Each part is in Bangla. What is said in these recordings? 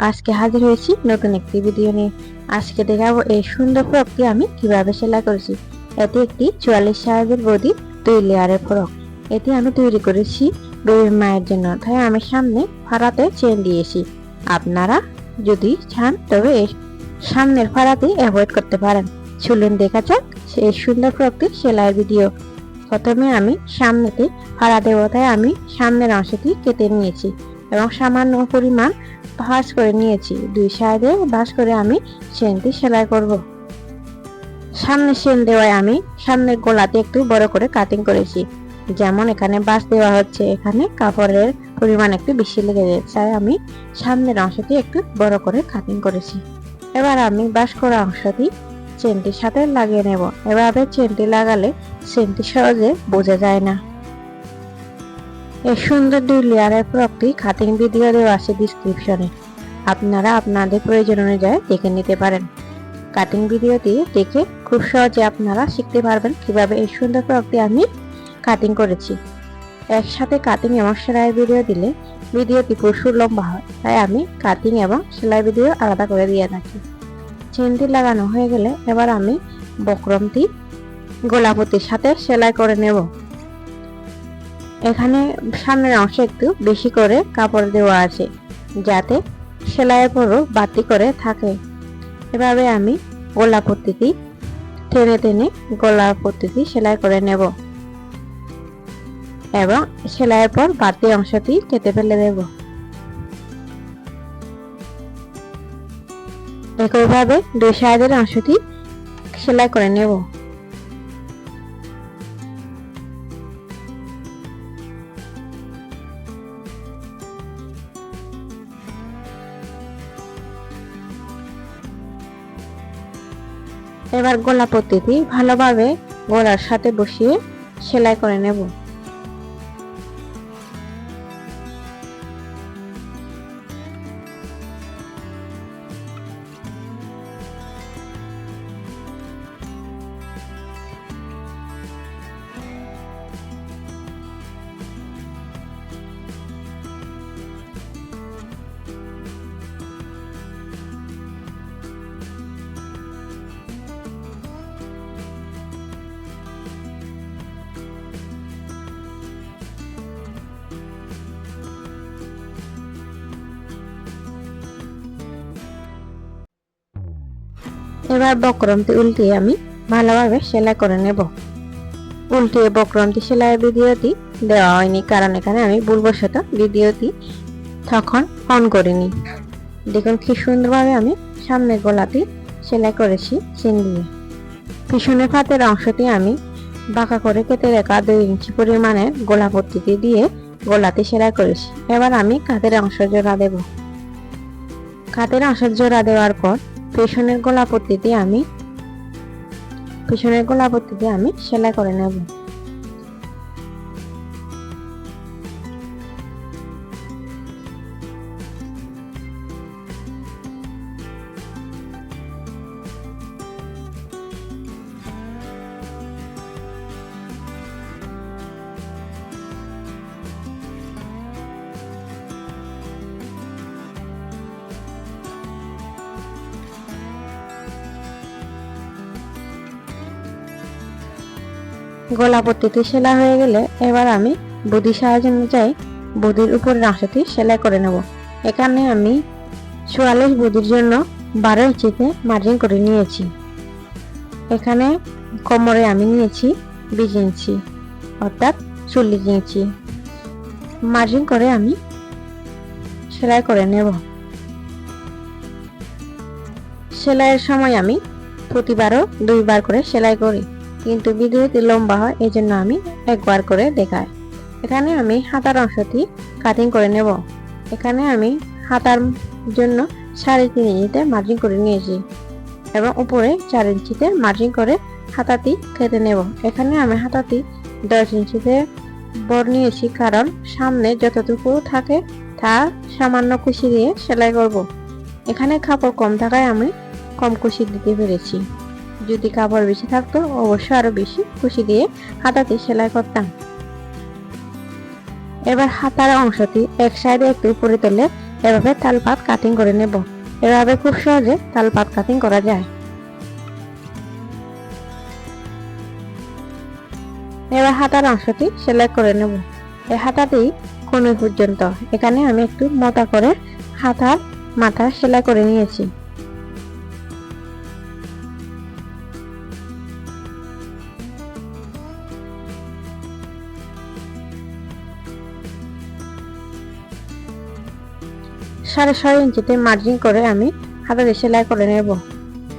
আজকে হাজির হয়েছি নতুন একটি ভিডিও নিয়ে। আজকে দেখাবো এই সুন্দর ফ্রকটি আমি কিভাবে সেলাই করেছি। এটি একটি 44 সাইজের বডি 2 লেয়ারের ফ্রক। এটি আমি তৈরি করেছি বেবি মায়ের জন্য, তাই আমি সামনে ফাড়াতে চেন দিয়েছি। আপনারা যদি চান তবে এই সামনের ফাড়াতে অ্যাভয়েড করতে পারেন। চলুন দেখা যাক সেই সুন্দর ফ্রকটি সেলাইয়ের ভিডিও। প্রথমে আমি সামনেতে ফাড়া দেব, তাই আমি সামনের অংশটি কেটে নিয়েছি এবং সামান্য পরিমাণ ভাঁজ করে নিয়েছি। দুই সাইডে ভাঁজ করে আমি চেনটি সেলাই করব। সামনে চেন দেওয়ায় আমি সামনের গলাতে একটু বড় করে কাটিং করেছি। যেমন এখানে ভাঁজ দেওয়া হচ্ছে, এখানে কাপড়ের পরিমাণ একটু বেশি লেগে যায়, তাই আমি সামনের অংশটি একটু বড় করে কাটিং করেছি। এবার আমি ভাঁজ করা অংশটি চেনটির সাথে লাগিয়ে নেব। এভাবে চেনটি লাগালে চেনটি সহজে বোঝা যায় না। এই সুন্দর 2 লেয়ারের ফ্রকটি কাটিং ভিডিও দেওয়া আছে ডিসক্রিপশনে, আপনারা আপনাদের প্রয়োজন অনুযায়ী দেখে নিতে পারেন। কাটিং ভিডিওটি দেখে খুব সহজে আপনারা শিখতে পারবেন কিভাবে এই সুন্দর ফ্রকটি আমি কাটিং করেছি। একসাথে কাটিং এবং সেলাই ভিডিও দিলে ভিডিওটি প্রচুর লম্বা হয়, তাই আমি কাটিং এবং সেলাই ভিডিও আলাদা করে দিয়ে থাকি। চেনটি লাগানো হয়ে গেলে এবার আমি বক্রমটি গোলাপতির সাথে সেলাই করে নেব। এখানে সামনের অংশে একটু বেশি করে কাপড় দেওয়া আছে, যাতে সেলাইয়ের পরও বাড়তি করে থাকে। এভাবে আমি গোলাপতিটি টেনে টেনে গোলাপতিটি সেলাই করে নেব এবং সেলাইয়ের পর বাড়তি অংশটি কেটে ফেলে দেব। একইভাবে 2 সাইডের অংশটি সেলাই করে নেব। এবার গোলাপতিটি ভালোভাবে গলার সাথে বসিয়ে সেলাই করে নেব। এবার বক্রমটি উল্টিয়ে আমি ভালোভাবে সেলাই করে নেব। উল্টিয়ে বক্রমটি সেলাইয়ের ভিডিওটি দেওয়া হয়নি, কারণ এখানে আমি ভুলবশত ভিডিওটি তখন অন করিনি। দেখুন কি সুন্দরভাবে আমি সামনের গলাটি সেলাই করেছি চেন দিয়ে। পিছনের হাতের অংশটি আমি বাঁকা করে কেটে রাখা 2 ইঞ্চি পরিমাণের গোলাপতিটি দিয়ে গলাটি সেলাই করেছি। এবার আমি কাঁধের অংশ জোড়া দেব। কাঁধের অংশ জোড়া দেওয়ার পর পেছনের গোলাপতিটি আমি সেলাই করে নেব। গোলাপতিটি সেলাই হয়ে গেলে এবার আমি বডি সাইজ অনুযায়ী বডির উপরের অংশটি সেলাই করে নেব। এখানে আমি 44 বডির জন্য 12 ইঞ্চিতে মার্জিন করে নিয়েছি। এখানে কোমরে আমি নিয়েছি 20 ইঞ্চি, অর্থাৎ 40 ইঞ্চি মার্জিন করে আমি সেলাই করে নেব। সেলাইয়ের সময় আমি প্রতিবারও 2 বার করে সেলাই করি, কিন্তু ভিডিওটি লম্বা হয়, এই জন্য আমি 1 বার করে দেখাই। এখানে আমি হাতার অংশটি কাটিং করে নেব। এখানে আমি হাতার জন্য 3.5 ইঞ্চিতে মার্জিন করে নিয়েছি এবং উপরে 4 ইঞ্চিতে মার্জিন করে হাতাটি কেটে নেব। এখানে আমি হাতাটি 10 ইঞ্চিতে বড় নিয়েছি, কারণ সামনে যতটুকু থাকে তা সামান্য কুচি দিয়ে সেলাই করব। এখানে কাপড় কম থাকায় আমি কম কুচি দিতে পেরেছি। যদি কাপড় বেশি থাকতো অবশ্যই আরো বেশি কুচি দিয়ে হাতাতে সেলাই করতাম। এবার হাতার অংশটি এক সাইডে একটু উপরে তুলে এভাবে তাল পাত কাটিং করে নেব। এভাবে খুব সহজে তাল পাত কাটিং করা যায়। এবার হাতার অংশটি সেলাই করে নেব। এই হাতাটি কোণ পর্যন্ত। এখানে আমি একটু মোটা করে হাতার মাথা সেলাই করে নিয়েছি। সাড়ে 6 ইঞ্চিতে মার্জিন করে আমি হাতাতে সেলাই করে নেব।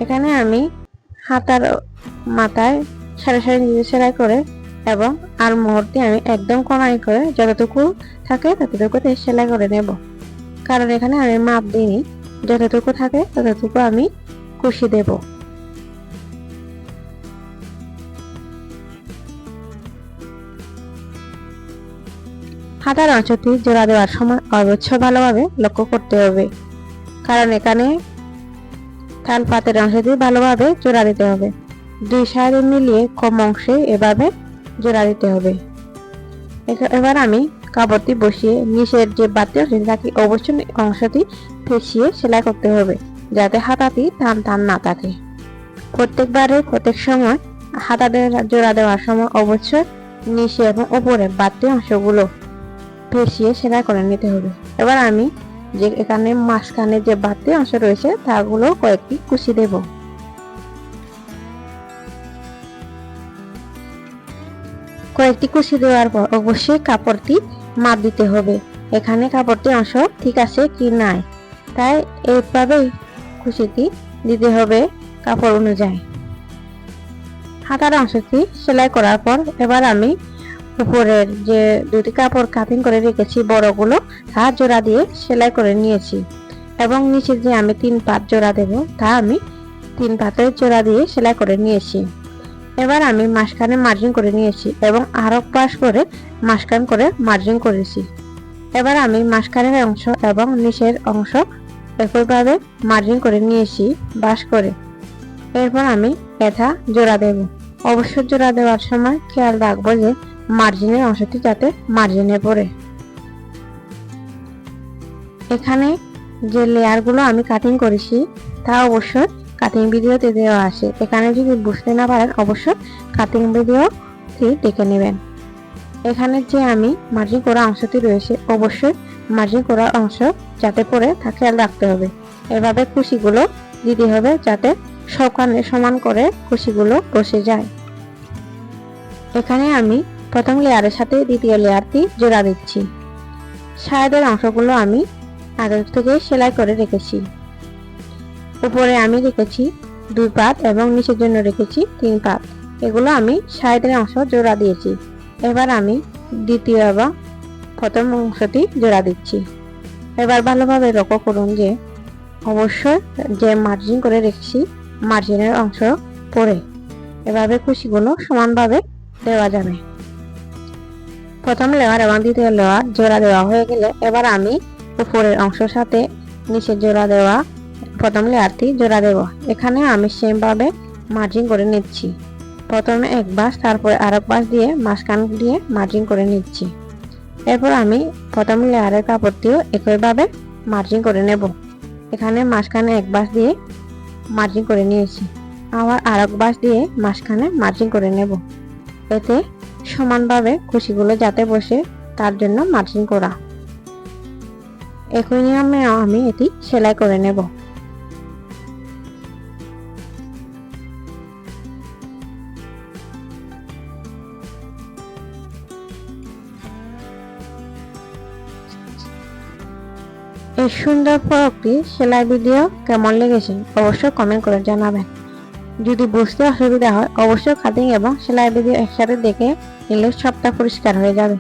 এখানে আমি হাতার মাথায় 6.5 ইঞ্চিতে সেলাই করে এবং আর মুহূর্তে আমি একদম কোণাই করে যতটুকু থাকে ততটুকুতে সেলাই করে নেব। কারণ এখানে আমি মাপ দিইনি, যতটুকু থাকে ততটুকু আমি কুশি দেব। হাতার অংশটি জোড়া দেওয়ার সময় অবশ্য ভালোভাবে লক্ষ্য করতে হবে, কারণ এখানে তাল পাতের অংশটি ভালোভাবে জোড়া দিতে হবে। দুই সাইডে মিলিয়ে কম অংশে এভাবে জোড়া দিতে হবে। এবার আমি কাপড়টি বসিয়ে নিচের যে বাড়তি অংশটি থাকে অবশ্যই অংশটি পেঁচিয়ে সেলাই করতে হবে, যাতে হাতাটি টান টান না থাকে। প্রত্যেক সময় হাতাদের জোড়া দেওয়ার সময় অবশ্যই নিচে এবং উপরে বাড়তি অংশগুলো পেঁচিয়ে সেলাই করে নিতে হবে। এবার আমি যে এখানে মাঝখানে যে বাড়তি অংশ রয়েছে তাগুলো কয়েকটি কুচি দেব। কয়েকটি কুচি দেওয়ার পর অবশ্যই কাপড়টি মাপ দিতে হবে, এখানে কাপড়টি অংশ ঠিক আছে কি নাই, তাই এইভাবেই কুচিটি দিতে হবে কাপড় অনুযায়ী। হাতার অংশটি সেলাই করার পর এবার আমি উপরের যে দুটি কাপড় কাটিং করে রেখেছি বড়গুলো তা জোড়া দিয়ে সেলাই করে নিয়েছি এবং নিচে যে আমি 3 পাত জোড়া দেব তা আমি 3 পাতের জোড়া দিয়ে সেলাই করে নিয়েছি। এবার আমি মাঝখানে মার্জিন করে নিয়েছি এবং আরো পাশ করে মাঝখান করে মার্জিন করেছি। এবার আমি মাঝখানের অংশ এবং নিচের অংশ একইভাবে মার্জিন করে নিয়েছি বাস করে। এরপর আমি এটা জোড়া দেব। অবশ্য জোড়া দেওয়ার সময় খেয়াল রাখবো যে মার্জিনের অংশটি যাতে মার্জিনে পড়ে। এখানে যে লেয়ারগুলো আমি কাটিং করেছি তা অবশ্যই কাটিং ভিডিওতে দেওয়া আছে, এখানে যদি বুঝতে না পারেন অবশ্যই কাটিং ভিডিওটি দেখে নেবেন। এখানে যে আমি মার্জিন করা অংশটি রয়েছে অবশ্যই মার্জিন করা অংশ যাতে পড়ে তা খেয়াল রাখতে হবে। এভাবে কুচিগুলো দিতে হবে যাতে সবখানে সমান করে কুচিগুলো বসে যায়। এখানে আমি প্রথম লেয়ারের সাথে দ্বিতীয় লেয়ারটি জোড়া দিচ্ছি। সাইডের অংশগুলো আমি আগে থেকে সেলাই করে রেখেছি। উপরে আমি রেখেছি 2 পাত এবং নিচের জন্য রেখেছি 3 পাত, এগুলো আমি সাইডের অংশ জোড়া দিয়েছি। এবার আমি দ্বিতীয় এবং প্রথম অংশটি জোড়া দিচ্ছি। এবার ভালোভাবে লক্ষ্য করুন যে অবশ্যই যে মার্জিন করে রেখেছি মার্জিনের অংশ পড়ে, এভাবে কুচিগুলো সমানভাবে দেওয়া যাবে। প্রথম লেয়ার এবং দ্বিতীয় লেয়ার জোড়া দেওয়া হয়ে গেলে এবার আমি উপরের অংশের সাথে নিচে জোড়া দেওয়া প্রথম লেয়ারটি জোড়া দেব। এখানে আমি সেম ভাবে মার্জিন করে নিচ্ছি। প্রথমে এক বাস তারপরে আরেক বাস দিয়ে মাঝখান দিয়ে মার্জিন করে নিচ্ছি। এরপর আমি প্রথম লেয়ারের কাপড়টিও একইভাবে মার্জিন করে নেব। এখানে মাঝখানে এক বাস দিয়ে মার্জিন করে নিয়েছি, আবার আরেক বাস দিয়ে মাঝখানে মার্জিন করে নেব। এতে সমানভাবে কুচিগুলো যাতে বসে তার জন্য মার্জিন করা। একই নিয়মে আমি এটি সেলাই করে নেব। এই সুন্দর ফ্রকটি সেলাই ভিডিও কেমন লেগেছে অবশ্যই কমেন্ট করে জানাবেন। যদি বুঝতে অসুবিধা হয় অবশ্যই কাটিং এবং সেলাই ভিডিও একসাথে দেখে নিলে সবটা পরিষ্কার হয়ে যাবে।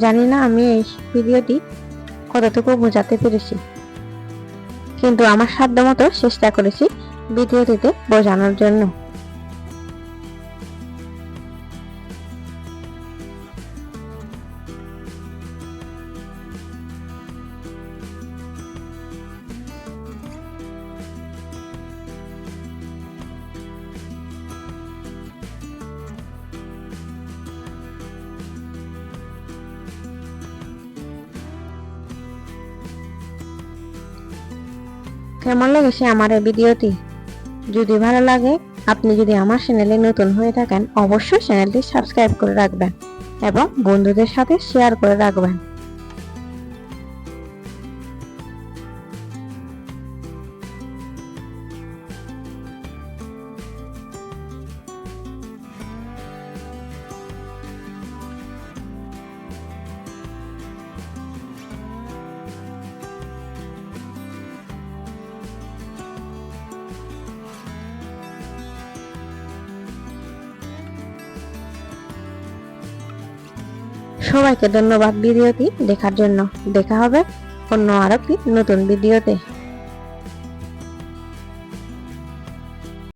জানি না আমি এই ভিডিওটি কতটুকু বোঝাতে পেরেছি, কিন্তু আমার সাধ্যমতো চেষ্টা করেছি ভিডিওটিতে বোঝানোর জন্য। কেমন লেগেছে আমার এই ভিডিওটি? যদি ভালো লাগে, আপনি যদি আমার চ্যানেলে নতুন হয়ে থাকেন, অবশ্যই চ্যানেলটি সাবস্ক্রাইব করে রাখবেন এবং বন্ধুদের সাথে শেয়ার করে রাখবেন। সবাইকে ধন্যবাদ ভিডিওটি দেখার জন্য। দেখা হবে অন্য আরেকটি নতুন ভিডিওতে।